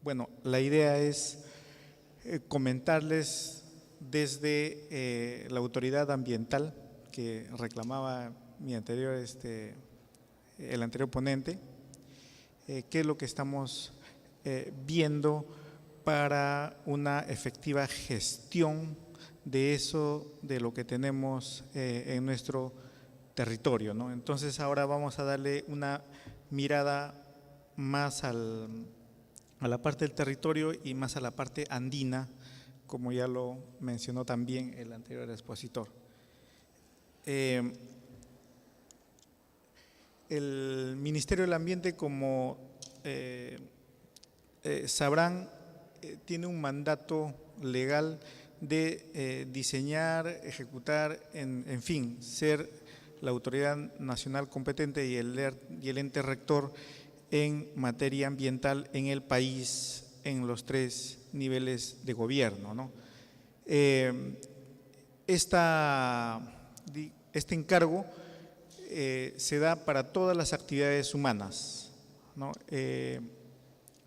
Bueno, la idea es comentarles desde la autoridad ambiental que reclamaba el anterior ponente, qué es lo que estamos viendo para una efectiva gestión de eso, de lo que tenemos en nuestro territorio, ¿no? Entonces ahora vamos a darle una mirada más a la parte del territorio y más a la parte andina, como ya lo mencionó también el anterior expositor. El Ministerio del Ambiente, como sabrán, tiene un mandato legal de diseñar, ejecutar, en fin, ser la autoridad nacional competente y el ente rector en materia ambiental en el país, en los 3 niveles de gobierno, ¿no? Este encargo se da para todas las actividades humanas, ¿no? En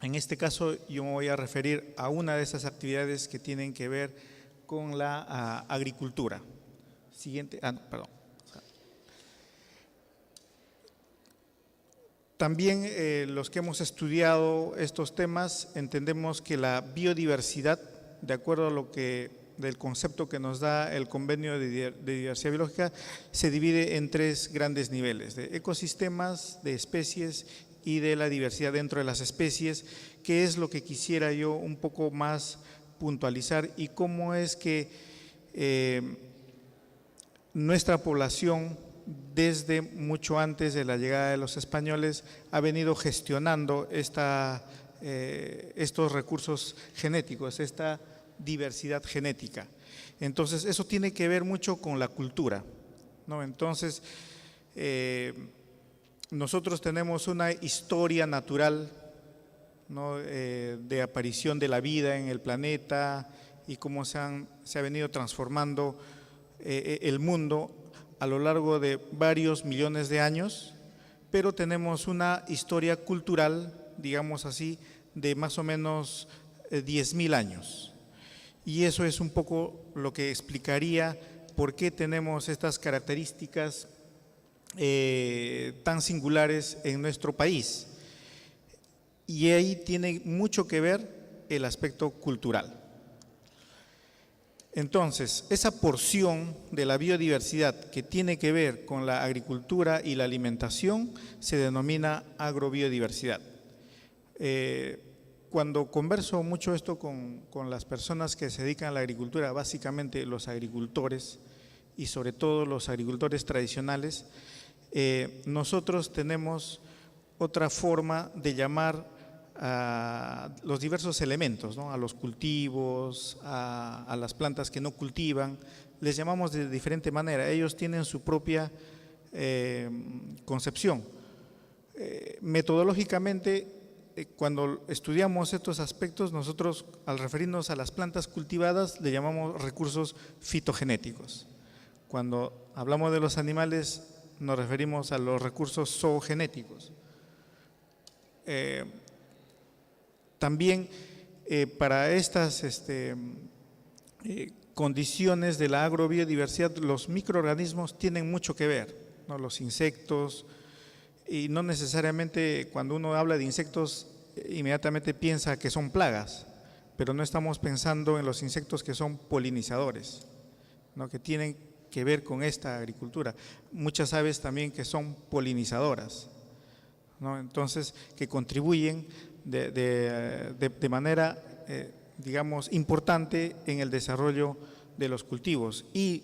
este caso yo me voy a referir a una de esas actividades que tienen que ver con la agricultura. Siguiente, perdón. También los que hemos estudiado estos temas entendemos que la biodiversidad, de acuerdo a lo que del concepto que nos da el Convenio de Diversidad Biológica, se divide en 3 grandes niveles: de ecosistemas, de especies y de la diversidad dentro de las especies, que es lo que quisiera yo un poco más puntualizar y cómo es que nuestra población, desde mucho antes de la llegada de los españoles, ha venido gestionando estos recursos genéticos, esta diversidad genética. Entonces, eso tiene que ver mucho con la cultura, ¿no? Entonces, nosotros tenemos una historia natural, ¿no? De aparición de la vida en el planeta y cómo se ha venido transformando el mundo a lo largo de varios millones de años, pero tenemos una historia cultural, digamos así, de más o menos 10.000 años. Y eso es un poco lo que explicaría por qué tenemos estas características tan singulares en nuestro país. Y ahí tiene mucho que ver el aspecto cultural. Entonces, esa porción de la biodiversidad que tiene que ver con la agricultura y la alimentación se denomina agrobiodiversidad. Cuando converso mucho esto con las personas que se dedican a la agricultura, básicamente los agricultores y sobre todo los agricultores tradicionales, nosotros tenemos otra forma de llamar a los diversos elementos, ¿no? A los cultivos, a las plantas que no cultivan, les llamamos de diferente manera. Ellos tienen su propia concepción. Metodológicamente, cuando estudiamos estos aspectos, nosotros al referirnos a las plantas cultivadas le llamamos recursos fitogenéticos. Cuando hablamos de los animales nos referimos a los recursos zoogenéticos. También para estas condiciones de la agrobiodiversidad, los microorganismos tienen mucho que ver, ¿no? Los insectos, y no necesariamente cuando uno habla de insectos inmediatamente piensa que son plagas, pero no estamos pensando en los insectos que son polinizadores, ¿no? Que tienen que ver con esta agricultura. Muchas aves también que son polinizadoras, ¿no? Entonces, que contribuyen de manera, digamos, importante en el desarrollo de los cultivos. Y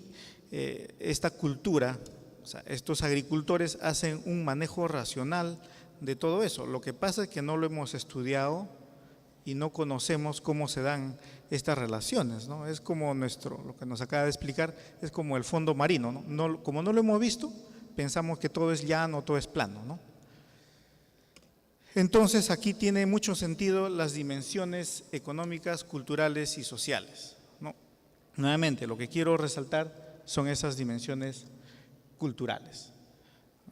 esta cultura, o sea, estos agricultores hacen un manejo racional de todo eso. Lo que pasa es que no lo hemos estudiado y no conocemos cómo se dan estas relaciones, ¿no? Es como lo que nos acaba de explicar, es como el fondo marino, ¿no? Como no lo hemos visto, pensamos que todo es llano, todo es plano, ¿no? Entonces, aquí tiene mucho sentido las dimensiones económicas, culturales y sociales, ¿no? Nuevamente, lo que quiero resaltar son esas dimensiones culturales.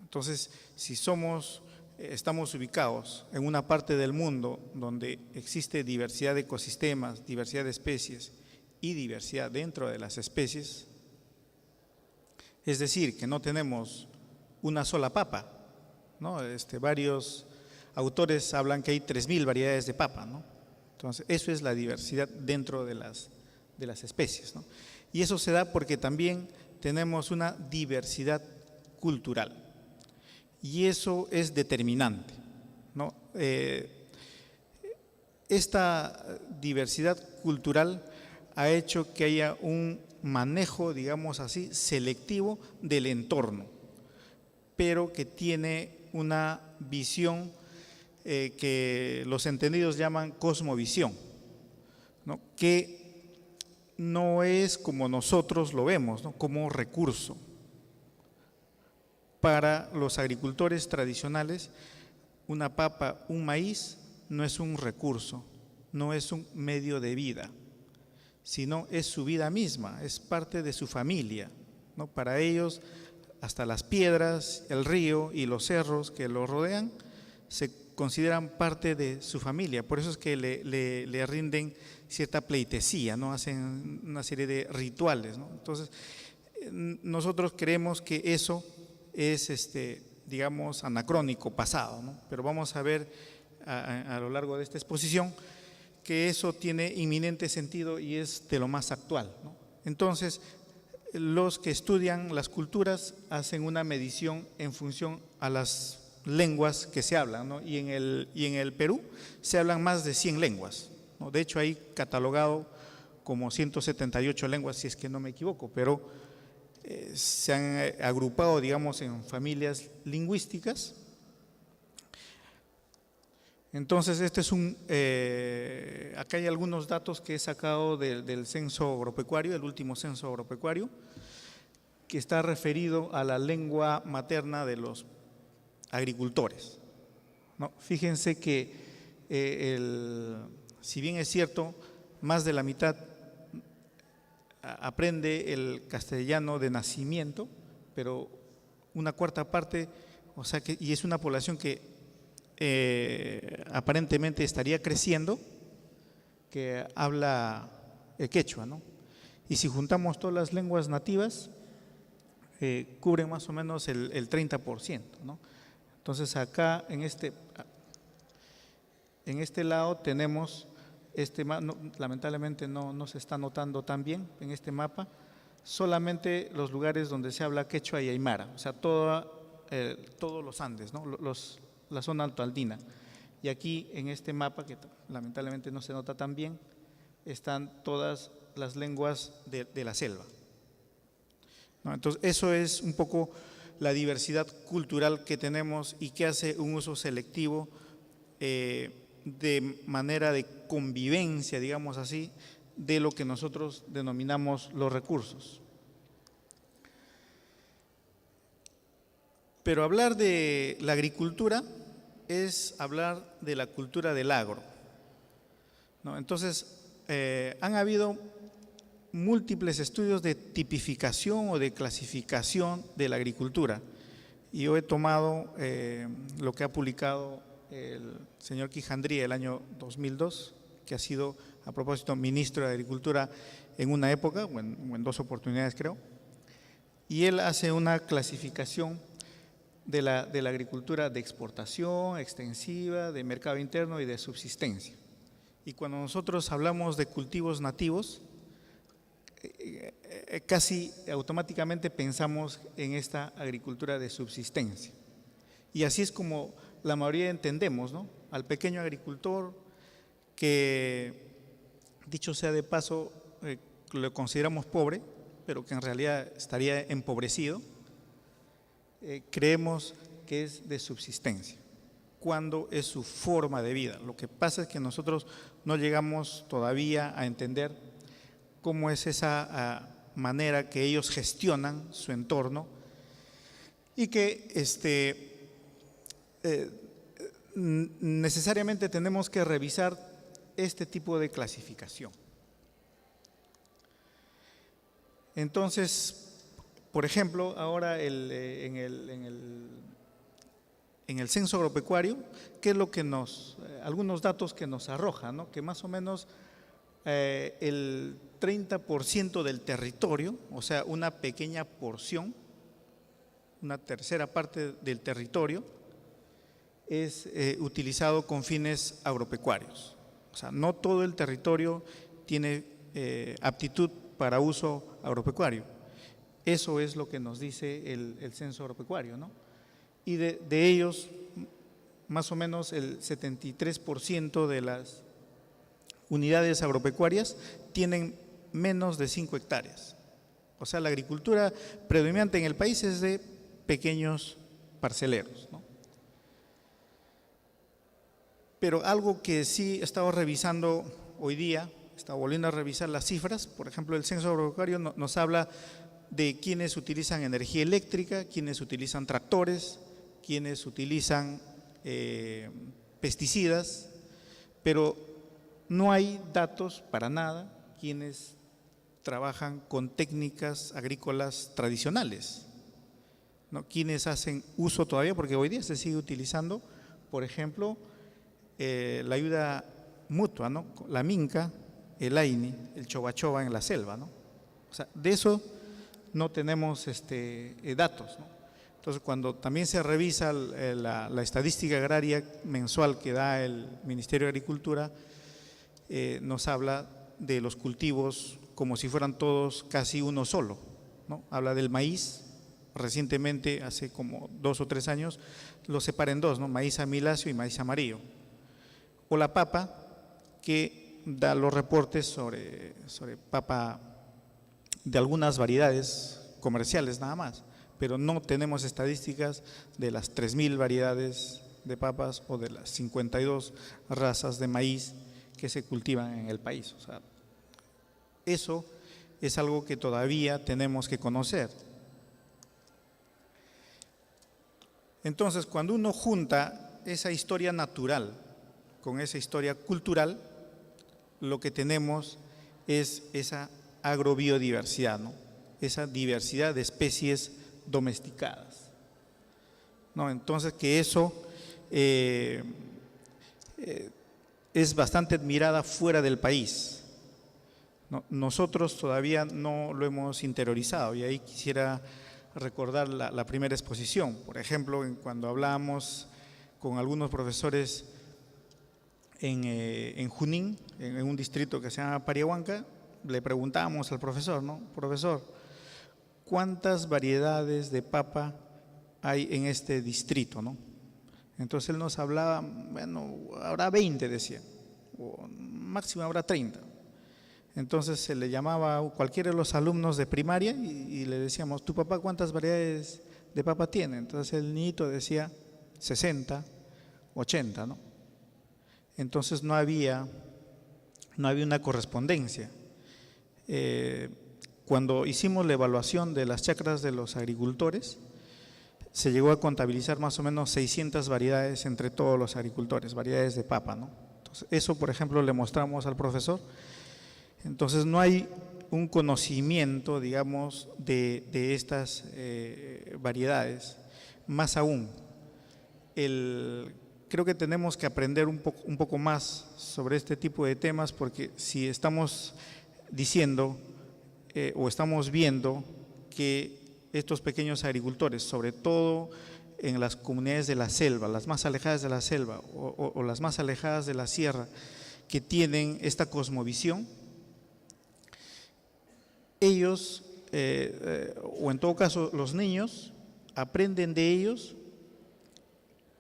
Entonces, si somos estamos ubicados en una parte del mundo donde existe diversidad de ecosistemas, diversidad de especies y diversidad dentro de las especies, es decir, que no tenemos una sola papa, ¿no? Varios autores hablan que hay 3000 variedades de papa, ¿no? Entonces, eso es la diversidad dentro de las especies, ¿no? Y eso se da porque también tenemos una diversidad cultural. Y eso es determinante, ¿no? Esta diversidad cultural ha hecho que haya un manejo, digamos así, selectivo del entorno, pero que tiene una visión que los entendidos llaman cosmovisión, ¿no? Que no es como nosotros lo vemos, ¿no? Como recurso. Para los agricultores tradicionales, una papa, un maíz, no es un recurso, no es un medio de vida, sino es su vida misma, es parte de su familia, ¿no? Para ellos, hasta las piedras, el río y los cerros que lo rodean se consideran parte de su familia. Por eso es que le rinden cierta pleitesía, ¿no? Hacen una serie de rituales, ¿no? Entonces, nosotros creemos que eso es, digamos, anacrónico, pasado, ¿no? Pero vamos a ver a lo largo de esta exposición que eso tiene inminente sentido y es de lo más actual, ¿no? Entonces, los que estudian las culturas hacen una medición en función a las lenguas que se hablan, ¿no? Y en el Perú se hablan más de 100 lenguas, ¿no? De hecho, hay catalogado como 178 lenguas, si es que no me equivoco, pero se han agrupado, digamos, en familias lingüísticas. Entonces, acá hay algunos datos que he sacado del censo agropecuario, el último censo agropecuario, que está referido a la lengua materna de los agricultores, ¿no? Fíjense que si bien es cierto, más de la mitad aprende el castellano de nacimiento, pero una cuarta parte, o sea que, y es una población que aparentemente estaría creciendo, que habla el quechua, ¿no? Y si juntamos todas las lenguas nativas, cubren más o menos el 30%, ¿no? Entonces acá en este lado tenemos lamentablemente no se está notando tan bien en este mapa, solamente los lugares donde se habla quechua y aymara, o sea, todos los Andes, ¿no? La zona altoandina. Y aquí en este mapa, que lamentablemente no se nota tan bien, están todas las lenguas de la selva, ¿no? Entonces, eso es un poco la diversidad cultural que tenemos y que hace un uso selectivo de manera de convivencia, digamos así, de lo que nosotros denominamos los recursos. Pero hablar de la agricultura es hablar de la cultura del agro, ¿no? Entonces, han habido múltiples estudios de tipificación o de clasificación de la agricultura. Y yo he tomado lo que ha publicado el señor Quijandría el año 2002, que ha sido, a propósito, ministro de Agricultura en una época, o en dos oportunidades creo, y él hace una clasificación de la agricultura de exportación, extensiva, de mercado interno y de subsistencia. Y cuando nosotros hablamos de cultivos nativos, casi automáticamente pensamos en esta agricultura de subsistencia. Y así es como la mayoría entendemos, ¿no? Al pequeño agricultor que, dicho sea de paso, lo consideramos pobre, pero que en realidad estaría empobrecido, creemos que es de subsistencia, cuando es su forma de vida. Lo que pasa es que nosotros no llegamos todavía a entender cómo es esa manera que ellos gestionan su entorno y que necesariamente tenemos que revisar este tipo de clasificación. Entonces, por ejemplo, ahora en en el censo agropecuario, ¿qué es lo que algunos datos que nos arroja, ¿no? Que más o menos el 30% del territorio, o sea, una pequeña porción, una tercera parte del territorio, es utilizado con fines agropecuarios. O sea, no todo el territorio tiene aptitud para uso agropecuario. Eso es lo que nos dice el censo agropecuario, ¿no? Y de ellos, más o menos el 73% de las unidades agropecuarias tienen menos de 5 hectáreas. O sea, la agricultura predominante en el país es de pequeños parceleros, ¿no? Pero algo que sí he estado revisando hoy día, he estado volviendo a revisar las cifras, por ejemplo, el censo agropecuario nos habla de quienes utilizan energía eléctrica, quienes utilizan tractores, quienes utilizan pesticidas, pero no hay datos para nada quienes trabajan con técnicas agrícolas tradicionales, ¿no? Quienes hacen uso todavía, porque hoy día se sigue utilizando, por ejemplo, la ayuda mutua, ¿no? La minca, el aini, el choba-choba en la selva, ¿no? O sea, de eso no tenemos datos, ¿no? Entonces, cuando también se revisa la estadística agraria mensual que da el Ministerio de Agricultura, nos habla de los cultivos como si fueran todos casi uno solo, ¿no? Habla del maíz, recientemente, hace como 2 o 3 años, lo separa en dos, ¿no? Maíz amiláceo y maíz amarillo. O la papa, que da los reportes sobre papa de algunas variedades comerciales nada más, pero no tenemos estadísticas de las 3.000 variedades de papas o de las 52 razas de maíz que se cultivan en el país. O sea, eso es algo que todavía tenemos que conocer. Entonces, cuando uno junta esa historia natural con esa historia cultural, lo que tenemos es esa agrobiodiversidad, ¿no? Esa diversidad de especies domesticadas, ¿no? Entonces, que eso es bastante admirada fuera del país, ¿no? Nosotros todavía no lo hemos interiorizado, y ahí quisiera recordar la primera exposición. Por ejemplo, cuando hablábamos con algunos profesores en Junín, en un distrito que se llama Pariahuanca, le preguntábamos al profesor, ¿no? Profesor, ¿cuántas variedades de papa hay en este distrito, ¿no? Entonces él nos hablaba, bueno, habrá 20, decía, o máximo habrá 30. Entonces se le llamaba a cualquiera de los alumnos de primaria y le decíamos, ¿tu papá cuántas variedades de papa tiene? Entonces el niñito decía 60, 80, ¿no? Entonces no había una correspondencia. Cuando hicimos la evaluación de las chacras de los agricultores, se llegó a contabilizar más o menos 600 variedades entre todos los agricultores, variedades de papa, ¿no? Entonces, eso, por ejemplo, le mostramos al profesor. Entonces, no hay un conocimiento, digamos, de estas variedades. Más aún, creo que tenemos que aprender un poco más sobre este tipo de temas, porque si estamos diciendo o estamos viendo que estos pequeños agricultores, sobre todo en las comunidades de la selva, las más alejadas de la selva o las más alejadas de la sierra, que tienen esta cosmovisión, ellos, o en todo caso los niños, aprenden de ellos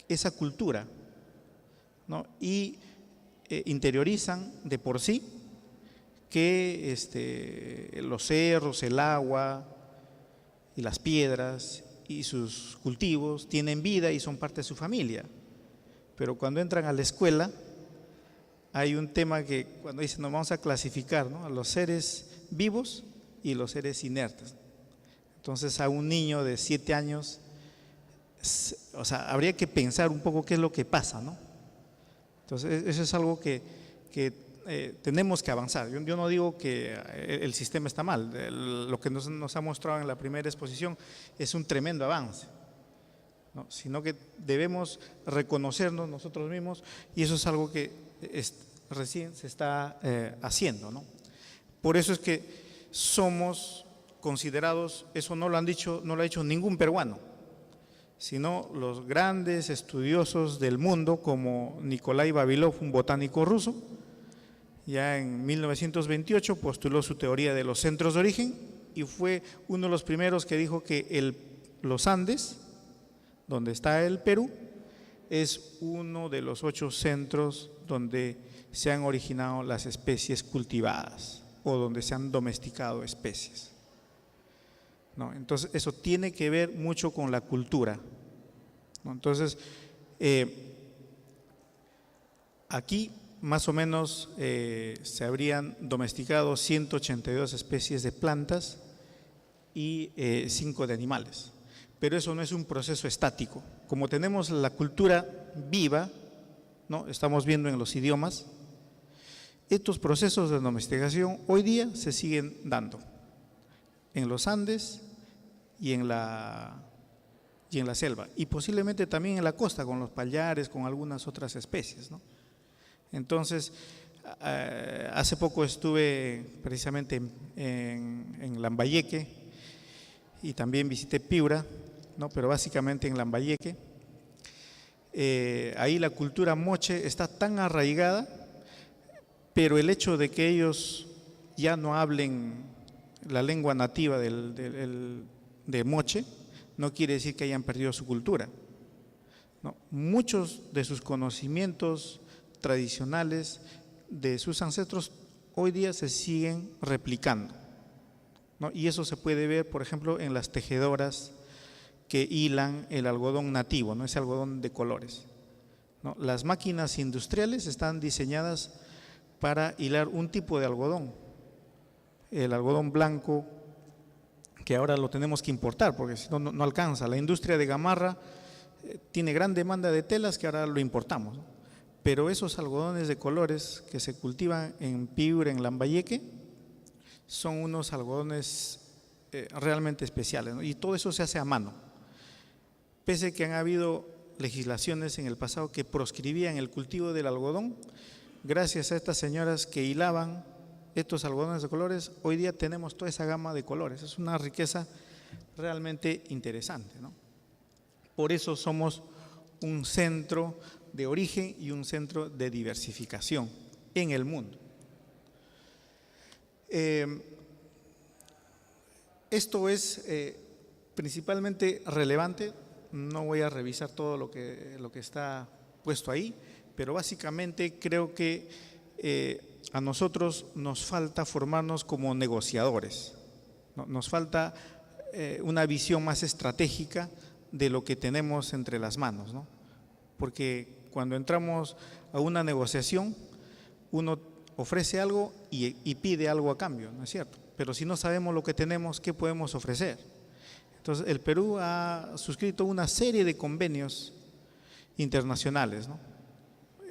esa cultura, ¿no? Y interiorizan de por sí que los cerros, el agua y las piedras y sus cultivos tienen vida y son parte de su familia. Pero cuando entran a la escuela, hay un tema que cuando dicen nos vamos a clasificar, ¿no? A los seres vivos y los seres inertes. Entonces a un niño de 7 años, o sea, habría que pensar un poco qué es lo que pasa, ¿no? Entonces eso es algo que tenemos que avanzar. Yo no digo que el sistema está mal, lo que nos ha mostrado en la primera exposición es un tremendo avance, ¿no? Sino que debemos reconocernos nosotros mismos, y eso es algo que recién se está haciendo, ¿no? Por eso es que somos considerados, eso no lo han dicho, no lo ha dicho ningún peruano, sino los grandes estudiosos del mundo como Nikolai Vavilov, un botánico ruso. Ya en 1928 postuló su teoría de los centros de origen y fue uno de los primeros que dijo que los Andes, donde está el Perú, es uno de los 8 centros donde se han originado las especies cultivadas o donde se han domesticado especies, ¿no? Entonces, eso tiene que ver mucho con la cultura, ¿no? Entonces, aquí más o menos se habrían domesticado 182 especies de plantas y 5 de animales. Pero eso no es un proceso estático. Como tenemos la cultura viva, ¿no? Estamos viendo en los idiomas, estos procesos de domesticación hoy día se siguen dando en los Andes y en la selva, y posiblemente también en la costa con los pallares, con algunas otras especies, ¿no? Entonces, hace poco estuve precisamente en Lambayeque y también visité Piura, ¿no? Pero básicamente en Lambayeque. Ahí la cultura moche está tan arraigada, pero el hecho de que ellos ya no hablen la lengua nativa de moche no quiere decir que hayan perdido su cultura, ¿no? Muchos de sus conocimientos tradicionales de sus ancestros hoy día se siguen replicando, ¿no? Y eso se puede ver, por ejemplo, en las tejedoras que hilan el algodón nativo, ¿no? Ese algodón de colores, ¿no? Las máquinas industriales están diseñadas para hilar un tipo de algodón, el algodón blanco, que ahora lo tenemos que importar porque si no, no alcanza. La industria de Gamarra tiene gran demanda de telas que ahora lo importamos, ¿no? Pero esos algodones de colores que se cultivan en Piura, en Lambayeque, son unos algodones realmente especiales, ¿no? Y todo eso se hace a mano. Pese a que han habido legislaciones en el pasado que proscribían el cultivo del algodón, gracias a estas señoras que hilaban estos algodones de colores, hoy día tenemos toda esa gama de colores. Es una riqueza realmente interesante, ¿no? Por eso somos un centro de origen y un centro de diversificación en el mundo. Esto es principalmente relevante, no voy a revisar todo lo que está puesto ahí, pero básicamente creo que a nosotros nos falta formarnos como negociadores, ¿no? Nos falta una visión más estratégica de lo que tenemos entre las manos, ¿no? Porque cuando entramos a una negociación, uno ofrece algo y pide algo a cambio, ¿no es cierto? Pero si no sabemos lo que tenemos, ¿qué podemos ofrecer? Entonces, el Perú ha suscrito una serie de convenios internacionales, ¿no?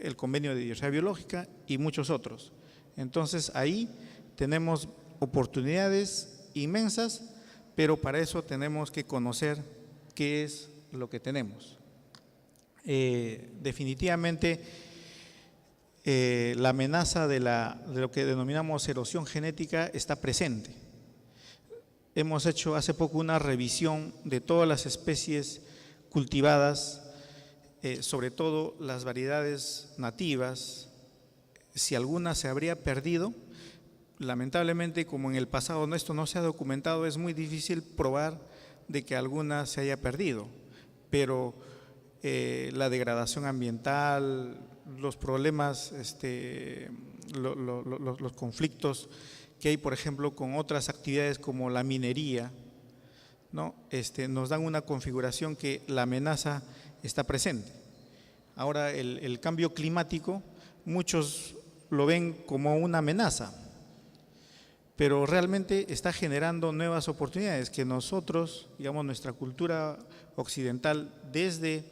El convenio de diversidad biológica y muchos otros. Entonces, ahí tenemos oportunidades inmensas, pero para eso tenemos que conocer qué es lo que tenemos. Definitivamente la amenaza de lo que denominamos erosión genética está presente. Hemos hecho hace poco una revisión de todas las especies cultivadas, sobre todo las variedades nativas. Si alguna se habría perdido, lamentablemente, como en el pasado esto no se ha documentado, es muy difícil probar de que alguna se haya perdido, pero la degradación ambiental, los problemas, los conflictos que hay, por ejemplo, con otras actividades como la minería, ¿no? Nos dan una configuración que la amenaza está presente. Ahora, el cambio climático, muchos lo ven como una amenaza, pero realmente está generando nuevas oportunidades que nosotros, digamos, nuestra cultura occidental, desde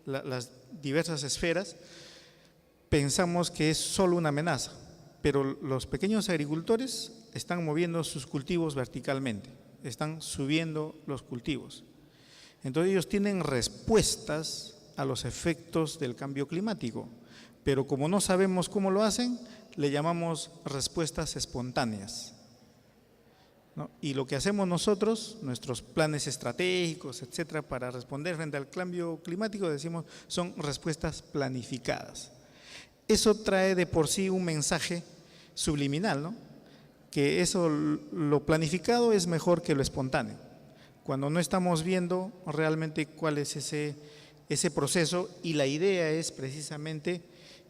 las diversas esferas, pensamos que es solo una amenaza, pero los pequeños agricultores están moviendo sus cultivos verticalmente, están subiendo los cultivos. Entonces ellos tienen respuestas a los efectos del cambio climático, pero como no sabemos cómo lo hacen, le llamamos respuestas espontáneas, ¿no? Y lo que hacemos nosotros, nuestros planes estratégicos, etcétera, para responder frente al cambio climático, decimos, son respuestas planificadas. Eso trae de por sí un mensaje subliminal, ¿no? Que eso, lo planificado es mejor que lo espontáneo. Cuando no estamos viendo realmente cuál es ese proceso, y la idea es precisamente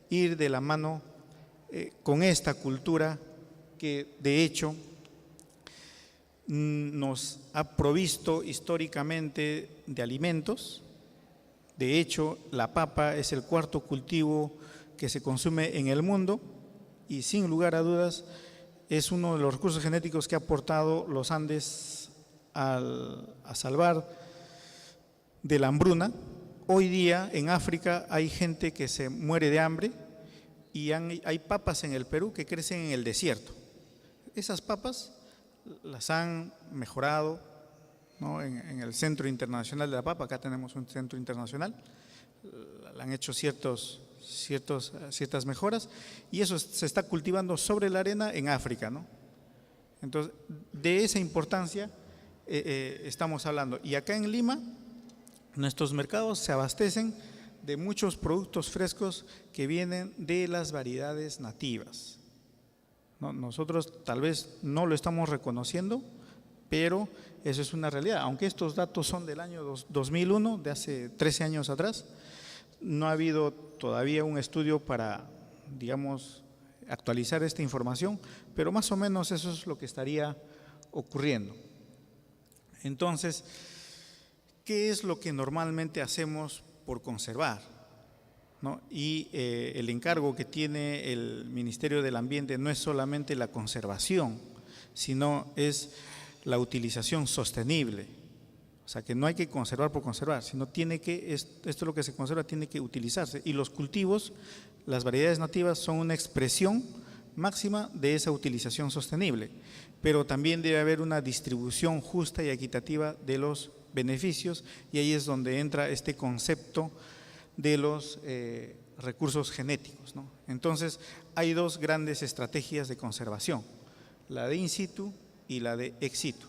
ir de la mano con esta cultura que de hecho nos ha provisto históricamente de alimentos. De hecho, la papa es el cuarto cultivo que se consume en el mundo y sin lugar a dudas es uno de los recursos genéticos que ha aportado los Andes a salvar de la hambruna. Hoy día en África hay gente que se muere de hambre y hay papas en el Perú que crecen en el desierto. Esas papas las han mejorado, ¿no? En el Centro Internacional de la Papa, acá tenemos un centro internacional, le han hecho ciertas mejoras y eso se está cultivando sobre la arena en África, ¿no? Entonces, de esa importancia estamos hablando. Y acá en Lima, nuestros mercados se abastecen de muchos productos frescos que vienen de las variedades nativas. Nosotros tal vez no lo estamos reconociendo, pero eso es una realidad. Aunque estos datos son del año 2001, de hace 13 años atrás, no ha habido todavía un estudio para, digamos, actualizar esta información, pero más o menos eso es lo que estaría ocurriendo. Entonces, ¿qué es lo que normalmente hacemos por conservar? ¿No? Y el encargo que tiene el Ministerio del Ambiente no es solamente la conservación, sino es la utilización sostenible. O sea, que no hay que conservar por conservar, sino esto es lo que se conserva, tiene que utilizarse. Y los cultivos, las variedades nativas son una expresión máxima de esa utilización sostenible, pero también debe haber una distribución justa y equitativa de los beneficios, y ahí es donde entra este concepto de los recursos genéticos, ¿no? Entonces, hay dos grandes estrategias de conservación, la de in situ y la de ex situ,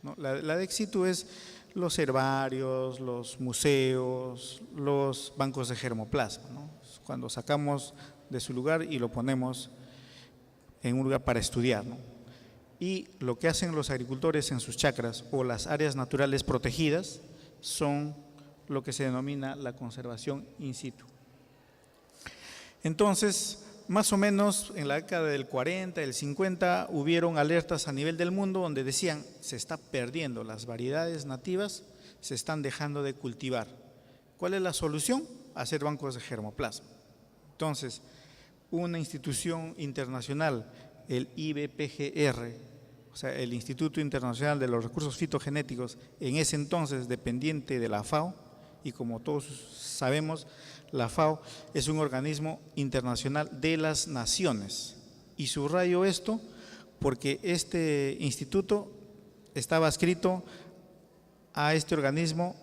¿no? La de ex situ es los herbarios, los museos, los bancos de germoplasma, ¿no? Cuando sacamos de su lugar y lo ponemos en un lugar para estudiar, ¿no? Y lo que hacen los agricultores en sus chacras o las áreas naturales protegidas son lo que se denomina la conservación in situ. Entonces, más o menos en la década del 40, del 50, hubieron alertas a nivel del mundo donde decían, se está perdiendo, las variedades nativas se están dejando de cultivar. ¿Cuál es la solución? Hacer bancos de germoplasma. Entonces, una institución internacional, el IBPGR, o sea, el Instituto Internacional de los Recursos Fitogenéticos, en ese entonces dependiente de la FAO, y como todos sabemos, la FAO es un organismo internacional de las naciones. Y subrayo esto porque este instituto estaba adscrito a este organismo,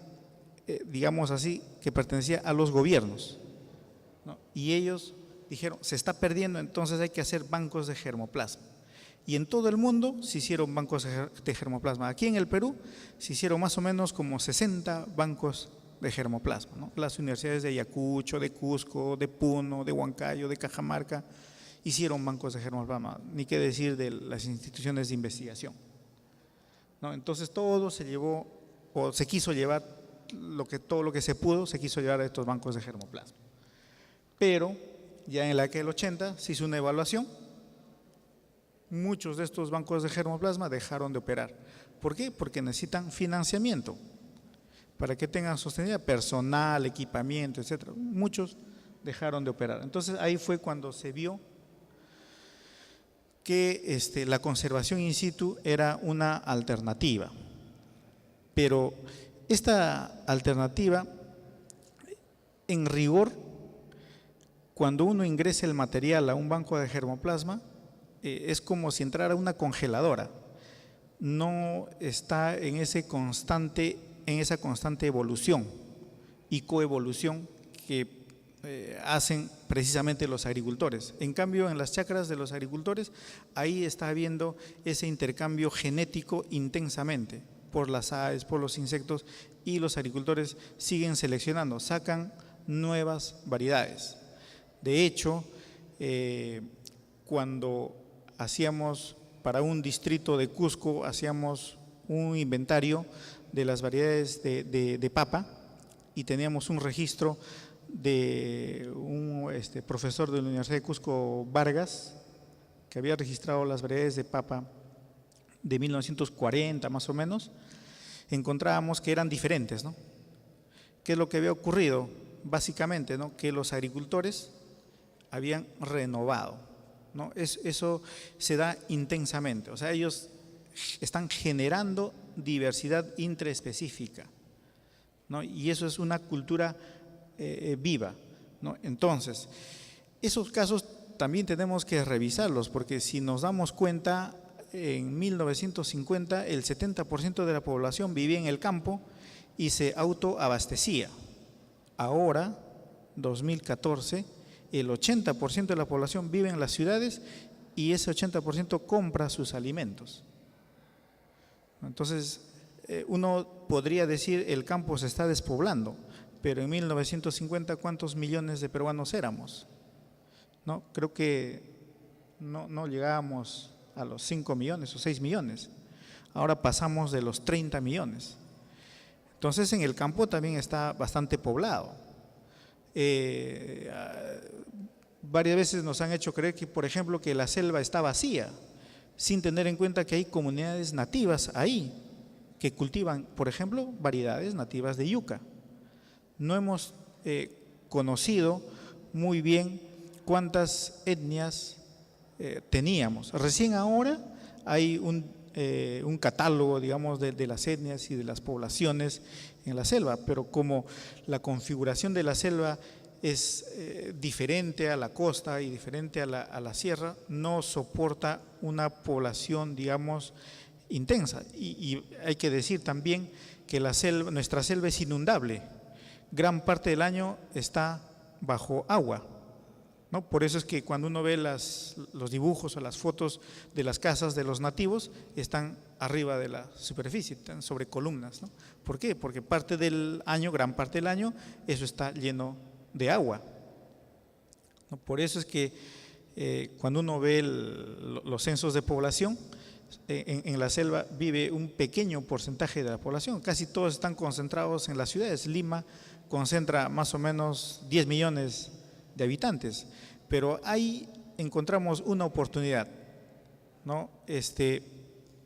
digamos así, que pertenecía a los gobiernos, ¿no? Y ellos dijeron, se está perdiendo, entonces hay que hacer bancos de germoplasma. Y en todo el mundo se hicieron bancos de germoplasma. Aquí en el Perú se hicieron más o menos como 60 bancos de germoplasma, ¿no? Las universidades de Ayacucho, de Cusco, de Puno, de Huancayo, de Cajamarca hicieron bancos de germoplasma, ni qué decir de las instituciones de investigación, ¿no? Entonces todo se llevó, o se quiso llevar, todo lo que se pudo, se quiso llevar a estos bancos de germoplasma. Pero ya en la década del 80 se hizo una evaluación, muchos de estos bancos de germoplasma dejaron de operar. ¿Por qué? Porque necesitan financiamiento para que tengan sostenibilidad personal, equipamiento, etcétera. Muchos dejaron de operar. Entonces ahí fue cuando se vio que la conservación in situ era una alternativa. Pero esta alternativa, en rigor, cuando uno ingresa el material a un banco de germoplasma, es como si entrara a una congeladora. No está en ese constante en esa constante evolución y coevolución que hacen precisamente los agricultores. En cambio, en las chacras de los agricultores, ahí está habiendo ese intercambio genético intensamente por las aves, por los insectos, y los agricultores siguen seleccionando, sacan nuevas variedades. De hecho, cuando hacíamos para un distrito de Cusco, hacíamos un inventario de las variedades de papa y teníamos un registro de un profesor de la Universidad de Cusco, Vargas, que había registrado las variedades de papa de 1940 más o menos. Encontrábamos que eran diferentes, ¿no? ¿Qué es lo que había ocurrido? Básicamente, ¿no?, que los agricultores habían renovado, ¿no? Eso se da intensamente, o sea, ellos están generando diversidad intraespecífica, ¿no? Y eso es una cultura viva, ¿no? Entonces, esos casos también tenemos que revisarlos, porque si nos damos cuenta, en 1950 el 70% de la población vivía en el campo y se autoabastecía. Ahora, 2014, el 80% de la población vive en las ciudades y ese 80% compra sus alimentos. Entonces, uno podría decir el campo se está despoblando, pero en 1950, ¿cuántos millones de peruanos éramos? ¿No? Creo que no llegábamos a los 5 millones o 6 millones. Ahora pasamos de los 30 millones. Entonces, en el campo también está bastante poblado. Varias veces nos han hecho creer que, por ejemplo, que la selva está vacía, sin tener en cuenta que hay comunidades nativas ahí que cultivan, por ejemplo, variedades nativas de yuca. No hemos conocido muy bien cuántas etnias teníamos. Recién ahora hay un catálogo, digamos, de las etnias y de las poblaciones en la selva, pero como la configuración de la selva es diferente a la costa y diferente a la sierra, no soporta una población, digamos, intensa. Y hay que decir también que nuestra selva es inundable. Gran parte del año está bajo agua, ¿no? Por eso es que cuando uno ve los dibujos o las fotos de las casas de los nativos, están arriba de la superficie, están sobre columnas, ¿no? ¿Por qué? Porque parte del año, gran parte del año, eso está lleno de agua, ¿no? Por eso es que cuando uno ve los censos de población, en la selva vive un pequeño porcentaje de la población, casi todos están concentrados en las ciudades. Lima concentra más o menos 10 millones de habitantes, pero ahí encontramos una oportunidad, ¿no?,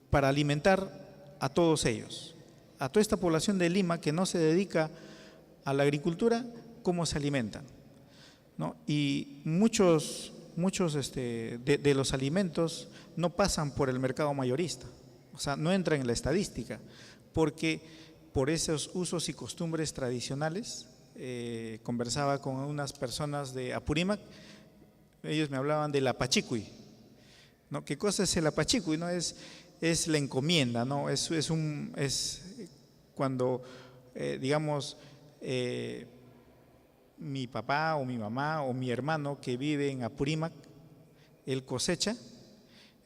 para alimentar a todos ellos, a toda esta población de Lima que no se dedica a la agricultura. ¿Cómo se alimentan?, ¿no? Y muchos de los alimentos no pasan por el mercado mayorista, o sea, no entran en la estadística, porque por esos usos y costumbres tradicionales. Conversaba con unas personas de Apurímac, ellos me hablaban del apachicuy, ¿no? ¿Qué cosa es el apachicuy? ¿No? Es la encomienda, ¿no? Es cuando, digamos, mi papá o mi mamá o mi hermano que vive en Apurímac, él cosecha,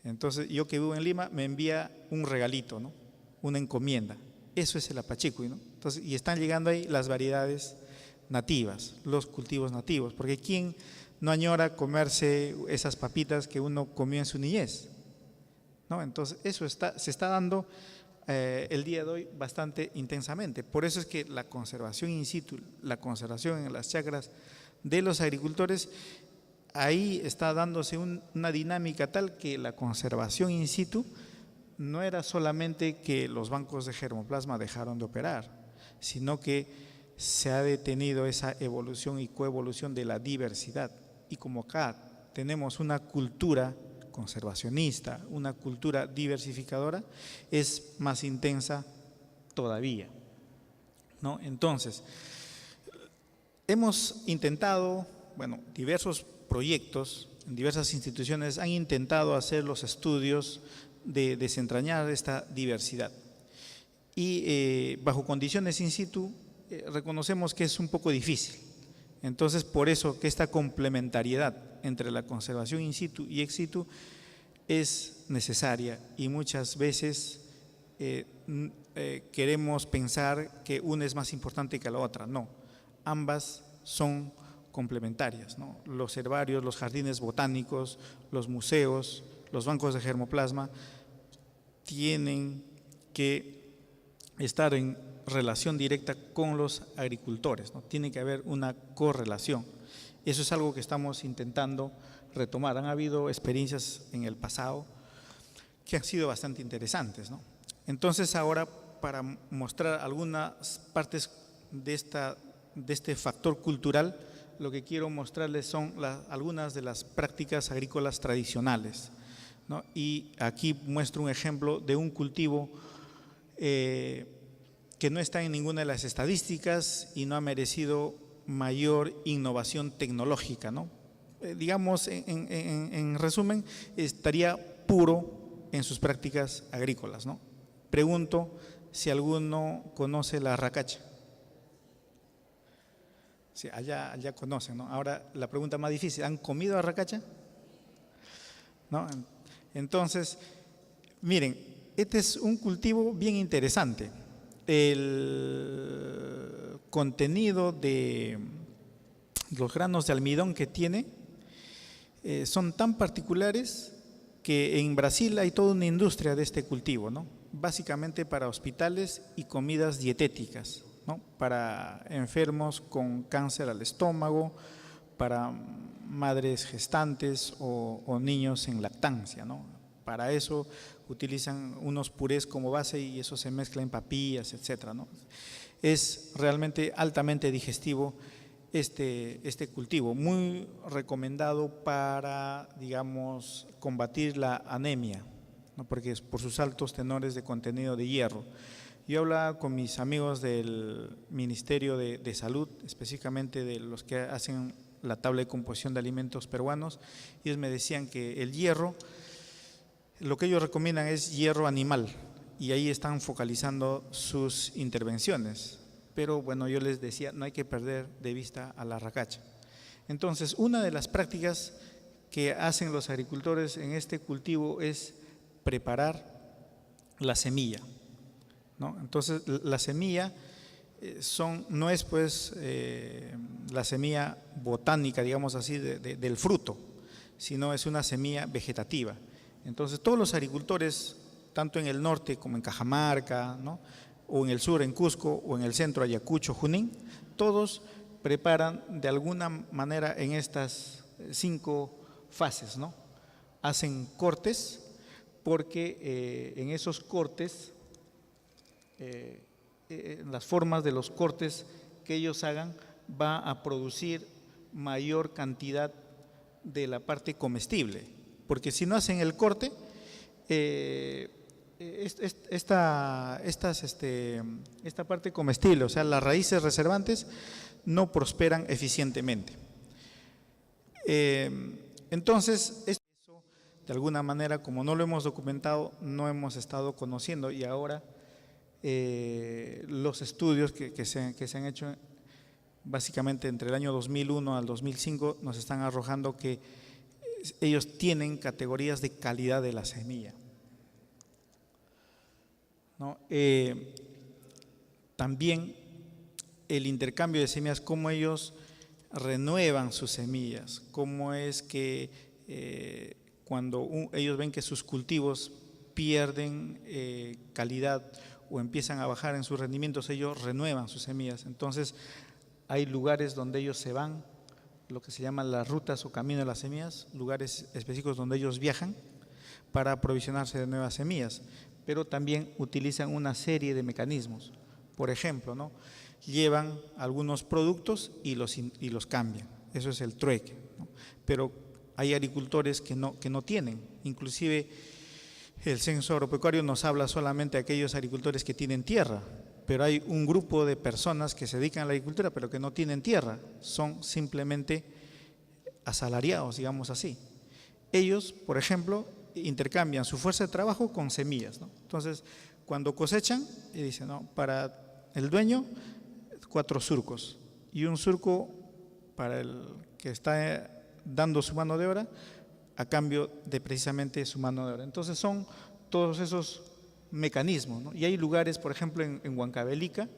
entonces yo que vivo en Lima me envía un regalito, ¿no?, una encomienda. Eso es el apachicuy, ¿no? Entonces, y están llegando ahí las variedades nativas, los cultivos nativos, porque ¿quién no añora comerse esas papitas que uno comió en su niñez?, ¿no? Entonces eso se está dando el día de hoy bastante intensamente. Por eso es que la conservación in situ, la conservación en las chacras de los agricultores, ahí está dándose una dinámica tal que la conservación in situ no era solamente que los bancos de germoplasma dejaron de operar, sino que se ha detenido esa evolución y coevolución de la diversidad. Y como acá tenemos una cultura conservacionista, una cultura diversificadora, es más intensa todavía, ¿no? Entonces, hemos intentado, bueno, diversos proyectos, en diversas instituciones han intentado hacer los estudios de desentrañar esta diversidad. y bajo condiciones in situ reconocemos que es un poco difícil. Entonces, por eso que esta complementariedad entre la conservación in situ y ex situ es necesaria, y muchas veces queremos pensar que una es más importante que la otra. No, ambas son complementarias, ¿no? Los herbarios, los jardines botánicos, los museos, los bancos de germoplasma tienen que estar en relación directa con los agricultores, ¿no? Tiene que haber una correlación. Eso es algo que estamos intentando retomar. Han habido experiencias en el pasado que han sido bastante interesantes, ¿no? Entonces, ahora, para mostrar algunas partes de este factor cultural, lo que quiero mostrarles son algunas de las prácticas agrícolas tradicionales, ¿no? Y aquí muestro un ejemplo de un cultivo que no está en ninguna de las estadísticas y no ha merecido mayor innovación tecnológica, ¿no? Digamos, en resumen, estaría puro en sus prácticas agrícolas, ¿no? Pregunto si alguno conoce la racacha. Sí, allá conocen, ¿no? Ahora la pregunta más difícil, ¿han comido arracacha? ¿No? Entonces, miren, este es un cultivo bien interesante. El contenido de los granos de almidón que tiene son tan particulares que en Brasil hay toda una industria de este cultivo, ¿no? Básicamente para hospitales y comidas dietéticas, ¿no? Para enfermos con cáncer al estómago, para madres gestantes o niños en lactancia, ¿no? Para eso utilizan unos purés como base y eso se mezcla en papillas, etcétera, ¿no? Es realmente altamente digestivo este cultivo, muy recomendado para, digamos, combatir la anemia, ¿no? Porque es por sus altos tenores de contenido de hierro. Yo hablaba con mis amigos del Ministerio de Salud, específicamente de los que hacen la tabla de composición de alimentos peruanos, y ellos me decían que el hierro, lo que ellos recomiendan es hierro animal, y ahí están focalizando sus intervenciones. Pero bueno, yo les decía, no hay que perder de vista a la racacha. Entonces, una de las prácticas que hacen los agricultores en este cultivo es preparar la semilla, ¿no? Entonces, la semilla no es pues la semilla botánica, digamos así, del fruto, sino es una semilla vegetativa. Entonces, todos los agricultores, tanto en el norte como en Cajamarca, ¿no? O en el sur, en Cusco, o en el centro, Ayacucho, Junín, todos preparan de alguna manera en estas 5 fases, ¿no? Hacen cortes, porque en esos cortes, las formas de los cortes que ellos hagan va a producir mayor cantidad de la parte comestible, porque si no hacen el corte, esta parte comestible, o sea, las raíces reservantes no prosperan eficientemente. Entonces, eso de alguna manera, como no lo hemos documentado, no hemos estado conociendo, y ahora los estudios que se han hecho básicamente entre el año 2001 al 2005 nos están arrojando que ellos tienen categorías de calidad de la semilla, ¿no? También el intercambio de semillas, cómo ellos renuevan sus semillas, cómo es que cuando ellos ven que sus cultivos pierden calidad o empiezan a bajar en sus rendimientos, ellos renuevan sus semillas. Entonces, hay lugares donde ellos se van, lo que se llaman las rutas o camino de las semillas, lugares específicos donde ellos viajan para aprovisionarse de nuevas semillas, pero también utilizan una serie de mecanismos. Por ejemplo, ¿no? Llevan algunos productos y los cambian, eso es el trueque, ¿no? Pero hay agricultores que no tienen, inclusive el censo agropecuario nos habla solamente de aquellos agricultores que tienen tierra, pero hay un grupo de personas que se dedican a la agricultura pero que no tienen tierra, son simplemente asalariados, digamos así. Ellos, por ejemplo, intercambian su fuerza de trabajo con semillas, ¿no? Entonces, Cuando cosechan, y dice, no, para el dueño, 4 surcos, y un surco para el que está dando su mano de obra, a cambio de precisamente su mano de obra. Entonces son todos esos mecanismos, ¿no? Y hay lugares, por ejemplo, en Huancavelica,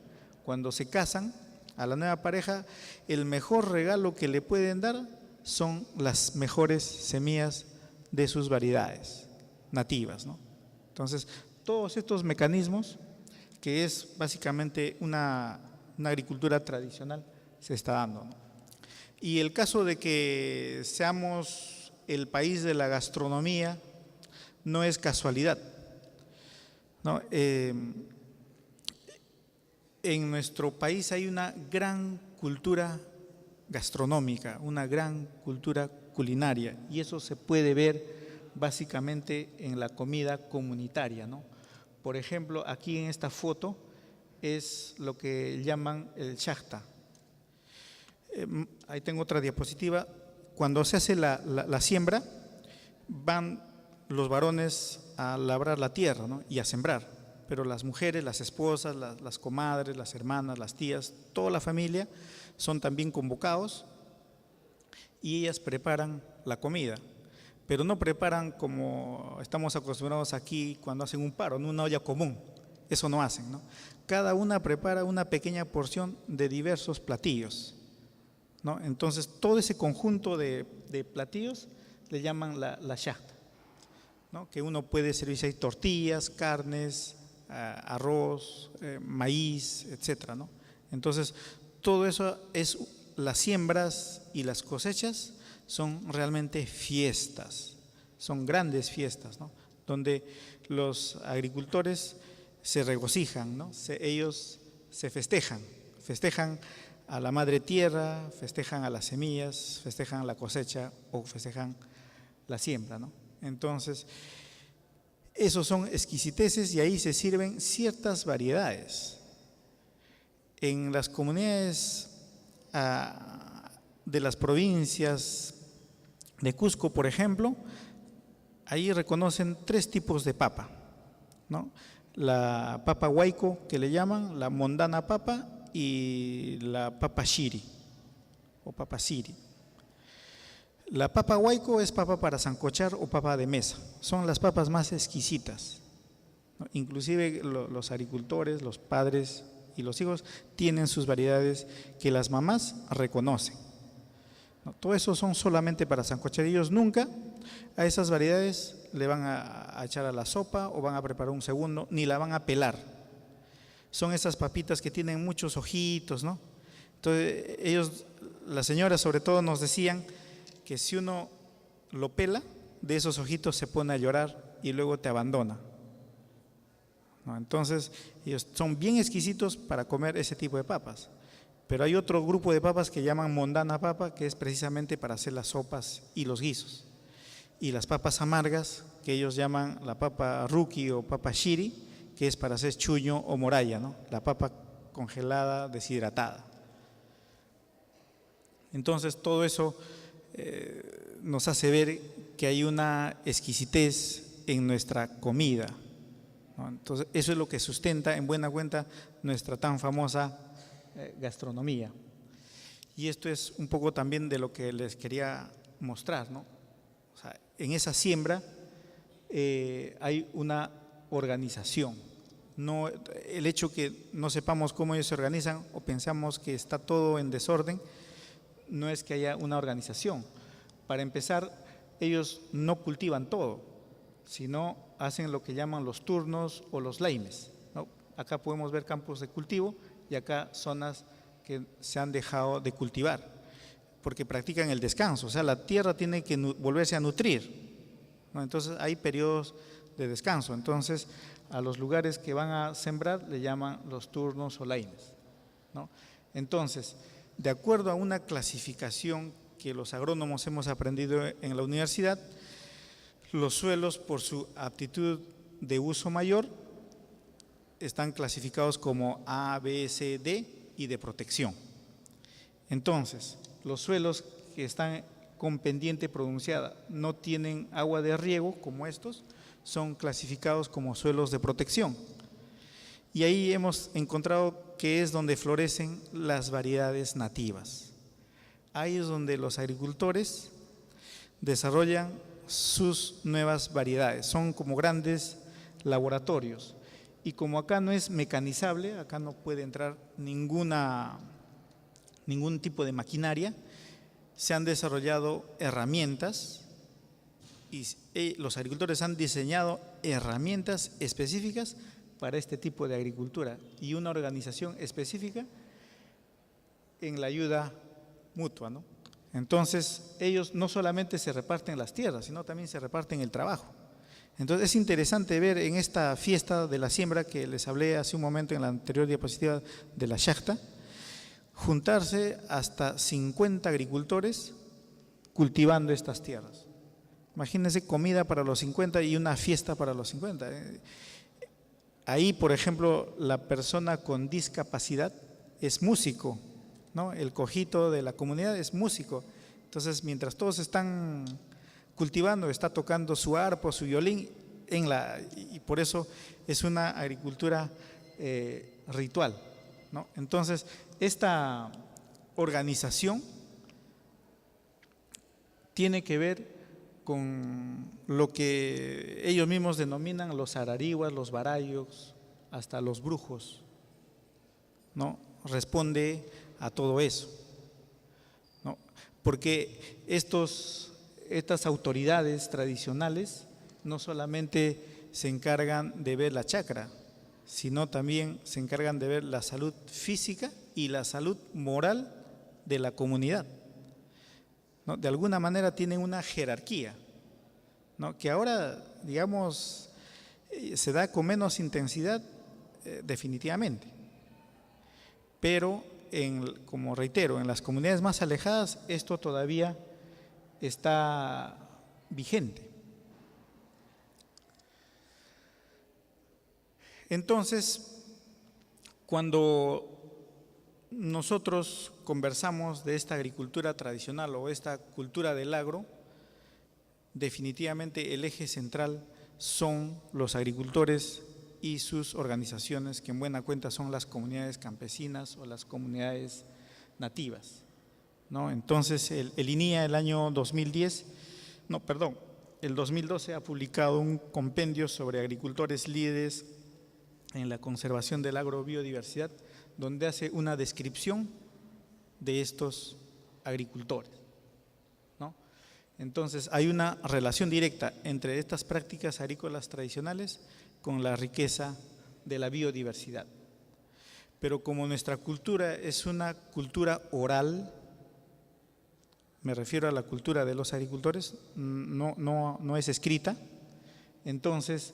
cuando se casan a la nueva pareja, el mejor regalo que le pueden dar son las mejores semillas de sus variedades nativas, ¿no? Entonces, todos estos mecanismos, que es básicamente una agricultura tradicional, se está dando, ¿no? Y el caso de que seamos el país de la gastronomía no es casualidad, ¿no? En nuestro país hay una gran cultura gastronómica, una gran cultura culinaria, y eso se puede ver básicamente en la comida comunitaria, ¿no? Por ejemplo, aquí en esta foto es lo que llaman el shachta. Ahí tengo otra diapositiva. Cuando se hace la siembra, van los varones a labrar la tierra, ¿no? Y a sembrar. Pero las mujeres, las esposas, las comadres, las hermanas, las tías, toda la familia son también convocados y ellas preparan la comida. Pero no preparan como estamos acostumbrados aquí cuando hacen un paro, en una olla común. Eso no hacen, ¿no? Cada una prepara una pequeña porción de diversos platillos, ¿no? Entonces, todo ese conjunto de platillos le llaman la shachta, ¿no? Que uno puede servirse ahí tortillas, carnes, arroz, maíz, etcétera, ¿no? Entonces, todo eso es, las siembras y las cosechas son realmente fiestas, son grandes fiestas, ¿no? Donde los agricultores se regocijan, ¿no? Ellos se festejan a la madre tierra, festejan a las semillas, festejan la cosecha o festejan la siembra, ¿no? Entonces, esos son exquisiteces y ahí se sirven ciertas variedades. En las comunidades de las provincias de Cusco, por ejemplo, ahí reconocen 3 tipos de papa, ¿no? La papa huayco, que le llaman, la mondana papa y la papa shiri o papa siri. La papa huayco es papa para sancochar o papa de mesa, son las papas más exquisitas, ¿no? Inclusive los agricultores, los padres y los hijos tienen sus variedades que las mamás reconocen, ¿no? Todo eso son solamente para sancochar. Ellos nunca a esas variedades le van a echar a la sopa o van a preparar un segundo, ni la van a pelar. Son esas papitas que tienen muchos ojitos, ¿no? Entonces ellos, las señoras sobre todo, nos decían que si uno lo pela, de esos ojitos se pone a llorar y luego te abandona, ¿no? Entonces, ellos son bien exquisitos para comer ese tipo de papas. Pero hay otro grupo de papas que llaman mondana papa, que es precisamente para hacer las sopas y los guisos. Y las papas amargas, que ellos llaman la papa ruki o papa shiri, que es para hacer chuño o moralla, ¿no? La papa congelada, deshidratada. Entonces, todo eso nos hace ver que hay una exquisitez en nuestra comida, ¿no? Entonces, eso es lo que sustenta en buena cuenta nuestra tan famosa gastronomía. Y esto es un poco también de lo que les quería mostrar, ¿no? O sea, en esa siembra hay una organización. No, el hecho que no sepamos cómo ellos se organizan o pensamos que está todo en desorden, no es que haya una organización. Para empezar, ellos no cultivan todo, sino hacen lo que llaman los turnos o los leimes, ¿no? Acá podemos ver campos de cultivo y acá zonas que se han dejado de cultivar, porque practican el descanso, o sea, la tierra tiene que volverse a nutrir, ¿no? Entonces hay periodos de descanso. Entonces, a los lugares que van a sembrar le llaman los turnos o leimes, ¿no? Entonces, de acuerdo a una clasificación que los agrónomos hemos aprendido en la universidad, los suelos por su aptitud de uso mayor están clasificados como A, B, C, D y de protección. Entonces, los suelos que están con pendiente pronunciada no tienen agua de riego como estos, son clasificados como suelos de protección. Y ahí hemos encontrado que es donde florecen las variedades nativas. Ahí es donde los agricultores desarrollan sus nuevas variedades. Son como grandes laboratorios. Y como acá no es mecanizable, acá no puede entrar ningún tipo de maquinaria, se han desarrollado herramientas y los agricultores han diseñado herramientas específicas para este tipo de agricultura y una organización específica en la ayuda mutua, ¿no? Entonces, ellos no solamente se reparten las tierras, sino también se reparten el trabajo. Entonces, es interesante ver en esta fiesta de la siembra que les hablé hace un momento en la anterior diapositiva de la Shachta, juntarse hasta 50 agricultores cultivando estas tierras. Imagínense comida para los 50 y una fiesta para los 50. Ahí, por ejemplo, la persona con discapacidad es músico, ¿no? El cojito de la comunidad es músico. Entonces, mientras todos están cultivando, está tocando su arpa, su violín, y por eso es una agricultura ritual, ¿no? Entonces, esta organización tiene que ver con lo que ellos mismos denominan los ararihuas, los barayos, hasta los brujos, ¿no? Responde a todo eso, ¿no? Porque estas autoridades tradicionales no solamente se encargan de ver la chacra, sino también se encargan de ver la salud física y la salud moral de la comunidad, ¿no? De alguna manera tienen una jerarquía, ¿no? Que ahora, digamos, se da con menos intensidad definitivamente, pero como reitero, en las comunidades más alejadas esto todavía está vigente. Entonces, cuando nosotros conversamos de esta agricultura tradicional o esta cultura del agro, definitivamente el eje central son los agricultores y sus organizaciones, que en buena cuenta son las comunidades campesinas o las comunidades nativas, ¿no? Entonces, el INIA el año 2012 ha publicado un compendio sobre agricultores líderes en la conservación de la agrobiodiversidad, donde hace una descripción de estos agricultores, ¿no? Entonces, hay una relación directa entre estas prácticas agrícolas tradicionales con la riqueza de la biodiversidad. Pero como nuestra cultura es una cultura oral, me refiero a la cultura de los agricultores, no es escrita, entonces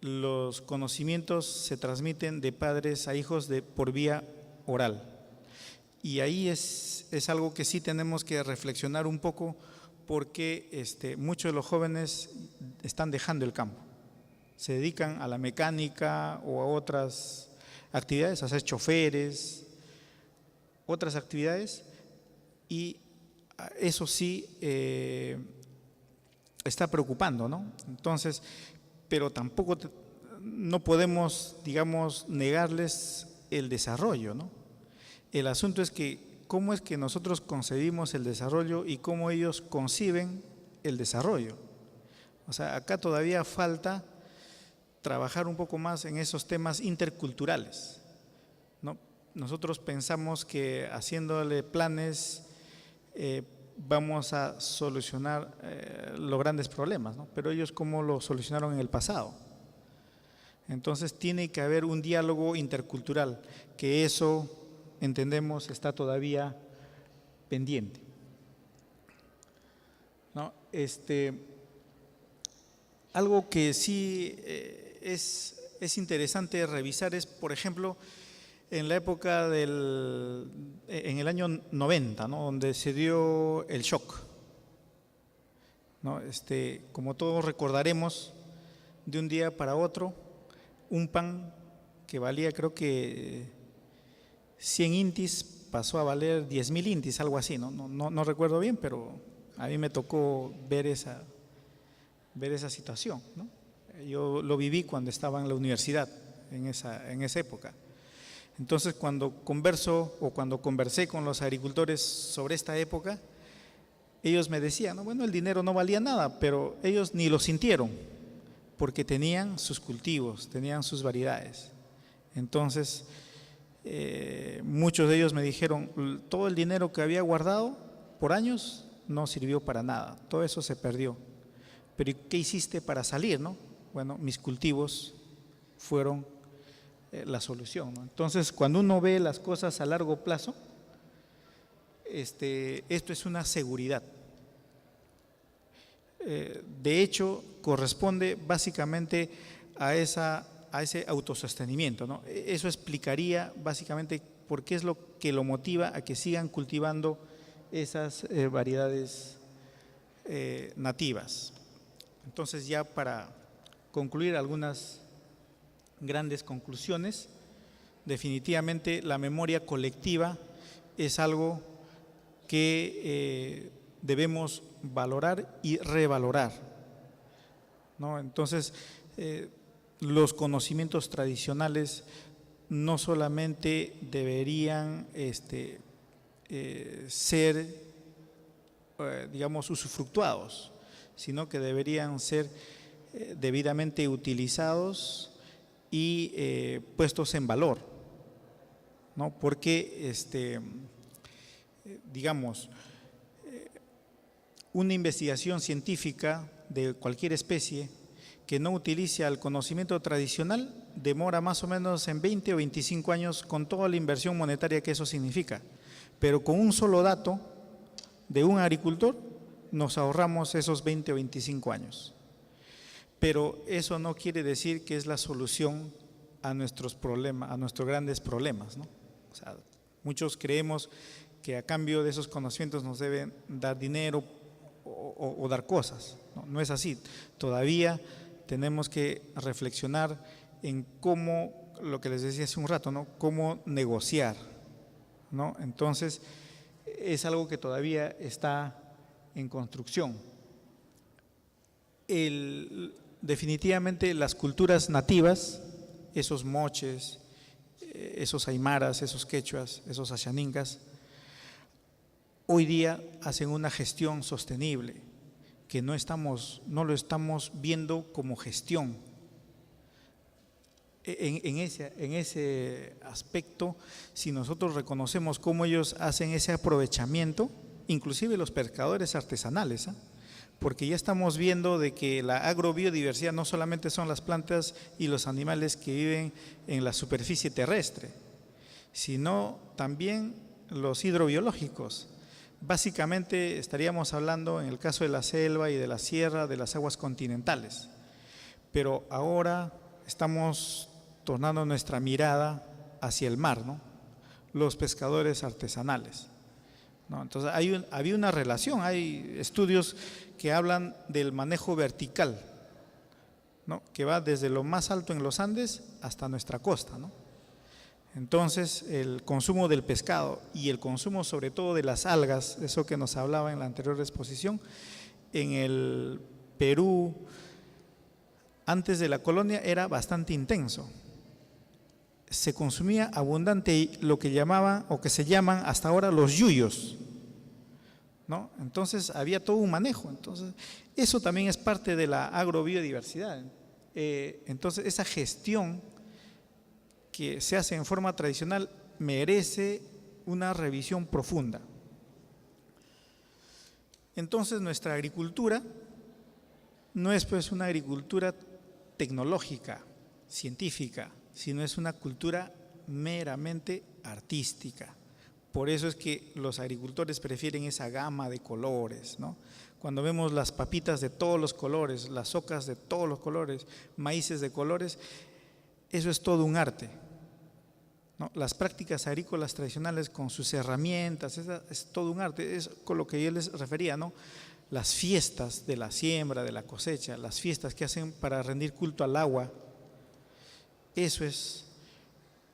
los conocimientos se transmiten de padres a hijos por vía oral. Y ahí es algo que sí tenemos que reflexionar un poco, porque muchos de los jóvenes están dejando el campo, se dedican a la mecánica o a otras actividades, a ser choferes, otras actividades, y eso sí está preocupando, ¿no? Entonces, pero tampoco no podemos, digamos, negarles el desarrollo, ¿no? El asunto es que cómo es que nosotros concebimos el desarrollo y cómo ellos conciben el desarrollo. O sea, acá todavía falta trabajar un poco más en esos temas interculturales, ¿no? Nosotros pensamos que haciéndole planes vamos a solucionar los grandes problemas, ¿no? Pero ellos cómo lo solucionaron en el pasado. Entonces tiene que haber un diálogo intercultural, que eso entendemos está todavía pendiente, ¿no? Algo que sí es interesante revisar es, por ejemplo, en la época en el año 90, ¿no? Donde se dio el shock, ¿no? Como todos recordaremos, de un día para otro, un pan que valía creo que 100 intis pasó a valer 10.000 intis, algo así, no recuerdo bien, pero a mí me tocó ver esa situación, ¿no? Yo lo viví cuando estaba en la universidad, en esa época. Entonces, cuando conversé con los agricultores sobre esta época, ellos me decían, no, bueno, el dinero no valía nada, pero ellos ni lo sintieron, porque tenían sus cultivos, tenían sus variedades. Entonces, muchos de ellos me dijeron, todo el dinero que había guardado por años no sirvió para nada, todo eso se perdió. Pero ¿qué hiciste para salir, no? Bueno, mis cultivos fueron la solución, ¿no? Entonces, cuando uno ve las cosas a largo plazo, esto es una seguridad. De hecho, corresponde básicamente a ese autosostenimiento, ¿no? Eso explicaría básicamente por qué es lo que lo motiva a que sigan cultivando esas variedades nativas. Entonces, ya para concluir algunas grandes conclusiones, definitivamente la memoria colectiva es algo que debemos valorar y revalorar, ¿no? Entonces, los conocimientos tradicionales no solamente deberían ser, digamos, usufructuados, sino que deberían ser debidamente utilizados y puestos en valor, ¿no? Porque, digamos, una investigación científica de cualquier especie que no utilice el conocimiento tradicional demora más o menos en 20 o 25 años con toda la inversión monetaria que eso significa. Pero con un solo dato de un agricultor nos ahorramos esos 20 o 25 años. Pero eso no quiere decir que es la solución a nuestros problemas, a nuestros grandes problemas, ¿no? O sea, muchos creemos que a cambio de esos conocimientos nos deben dar dinero o dar cosas. No, no es así. Todavía tenemos que reflexionar en cómo, lo que les decía hace un rato, ¿no? Cómo negociar, ¿no? Entonces, es algo que todavía está en construcción. Definitivamente las culturas nativas, esos moches, esos aymaras, esos quechuas, esos ashaningas, hoy día hacen una gestión sostenible, que no lo estamos viendo como gestión. En ese aspecto, si nosotros reconocemos cómo ellos hacen ese aprovechamiento, inclusive los pescadores artesanales, porque ya estamos viendo de que la agrobiodiversidad no solamente son las plantas y los animales que viven en la superficie terrestre, sino también los hidrobiológicos. Básicamente estaríamos hablando en el caso de la selva y de la sierra, de las aguas continentales. Pero ahora estamos tornando nuestra mirada hacia el mar, ¿no? Los pescadores artesanales, ¿no? Entonces había una relación, hay estudios que hablan del manejo vertical, ¿no? Que va desde lo más alto en los Andes hasta nuestra costa, ¿no? Entonces, el consumo del pescado y el consumo sobre todo de las algas, eso que nos hablaba en la anterior exposición, en el Perú, antes de la colonia, era bastante intenso. Se consumía abundante lo que llamaban o que se llaman hasta ahora los yuyos, ¿no? Entonces, había todo un manejo. Entonces, eso también es parte de la agrobiodiversidad. Entonces, esa gestión que se hace en forma tradicional merece una revisión profunda. Entonces, nuestra agricultura no es pues una agricultura tecnológica, científica, sino es una cultura meramente artística. Por eso es que los agricultores prefieren esa gama de colores, ¿no? Cuando vemos las papitas de todos los colores, las ocas de todos los colores, maíces de colores, eso es todo un arte, ¿no? Las prácticas agrícolas tradicionales con sus herramientas, es todo un arte, es con lo que yo les refería, ¿no? Las fiestas de la siembra, de la cosecha, las fiestas que hacen para rendir culto al agua, eso es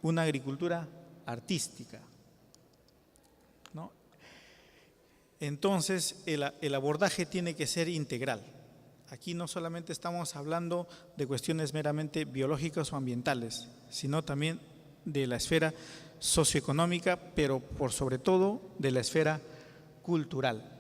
una agricultura artística, ¿no? Entonces, el abordaje tiene que ser integral. aquí no solamente estamos hablando de cuestiones meramente biológicas o ambientales, sino también de la esfera socioeconómica, pero por sobre todo de la esfera cultural.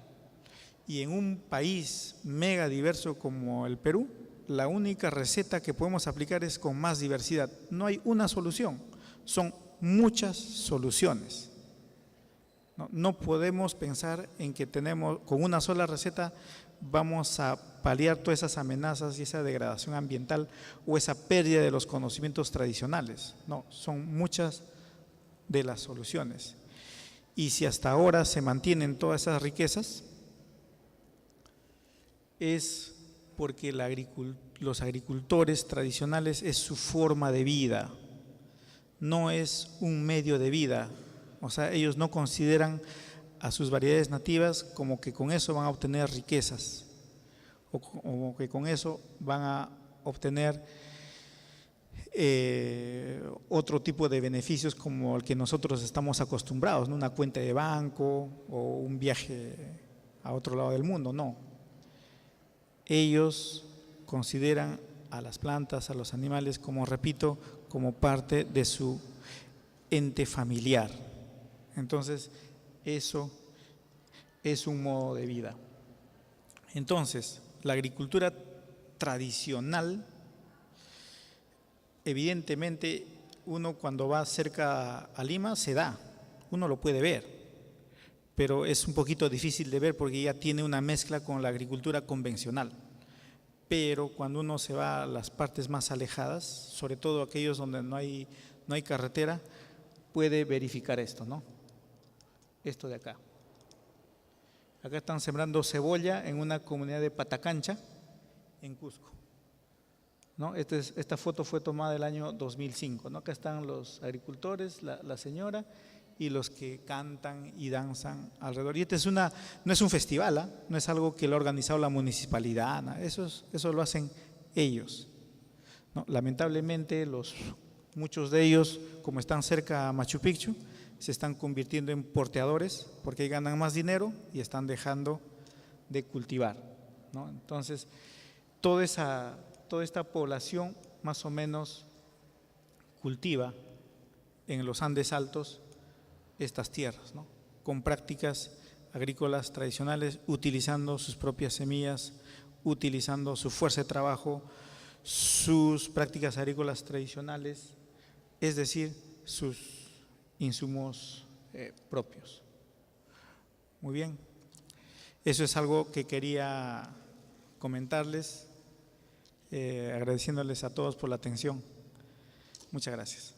Y en un país mega diverso como el Perú, la única receta que podemos aplicar es con más diversidad. No hay una solución, son muchas soluciones. No podemos pensar en que con una sola receta vamos a paliar todas esas amenazas y esa degradación ambiental o esa pérdida de los conocimientos tradicionales. No, son muchas de las soluciones. Y si hasta ahora se mantienen todas esas riquezas, es porque los agricultores tradicionales es su forma de vida, no es un medio de vida. O sea, ellos no consideran a sus variedades nativas como que con eso van a obtener riquezas o que con eso van a obtener otro tipo de beneficios como el que nosotros estamos acostumbrados, ¿no? Una cuenta de banco o un viaje a otro lado del mundo. No. Ellos consideran a las plantas, a los animales, como repito, como parte de su ente familiar. Entonces, eso es un modo de vida. Entonces, la agricultura tradicional, evidentemente, uno cuando va cerca a Lima se da, uno lo puede ver, pero es un poquito difícil de ver porque ya tiene una mezcla con la agricultura convencional. Pero cuando uno se va a las partes más alejadas, sobre todo aquellos donde no hay carretera, puede verificar esto, ¿no? Esto de acá. Acá están sembrando cebolla en una comunidad de Patacancha, en Cusco, ¿no? Esta foto fue tomada el año 2005, ¿no? Acá están los agricultores, la señora y los que cantan y danzan alrededor. Y no es un festival, ¿eh? No es algo que lo ha organizado la municipalidad, ¿no? Eso lo hacen ellos, ¿no? Lamentablemente muchos de ellos, como están cerca a Machu Picchu, se están convirtiendo en porteadores porque ahí ganan más dinero y están dejando de cultivar, ¿no? Entonces, toda esta población más o menos cultiva en los Andes altos estas tierras, ¿no? Con prácticas agrícolas tradicionales, utilizando sus propias semillas, utilizando su fuerza de trabajo, sus prácticas agrícolas tradicionales, es decir, sus insumos propios. Muy bien, eso es algo que quería comentarles, agradeciéndoles a todos por la atención. Muchas gracias.